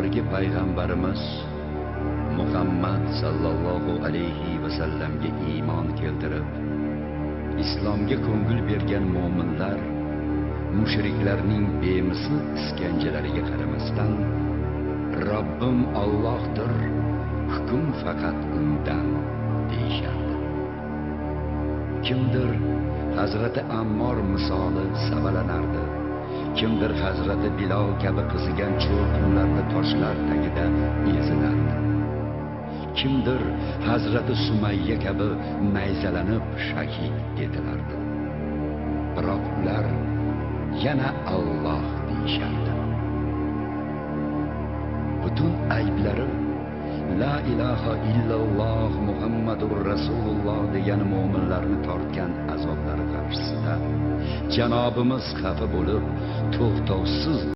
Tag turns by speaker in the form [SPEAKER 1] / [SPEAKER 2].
[SPEAKER 1] oxirgi payg'ambarimiz Muhammad sallallohu alayhi va sallamga iymon keltirib, islomga ko'ngil bergan mu'minlar mushriklarning bemisli iskanjalariga qaramasdan Robbim Allohdir, hukm faqat undan deyishardi. Kimdir Hazrati Ammor misoli savalanardi. Kimdir Hazrati Bilal kabi qizigan cho'lqinlarni toshlar tagida ezilardi. Kimdir Hazrati Sumayya kabi nayzalanib shahid etilardi. Biroq ular yana Alloh deyishardi. Butun ayblari La ilaha illalloh Muhammadur Rasululloh degan mu'minlarni tortgan azoblari qarshisida Janobimiz xafa bo'lib, to'xtovsiz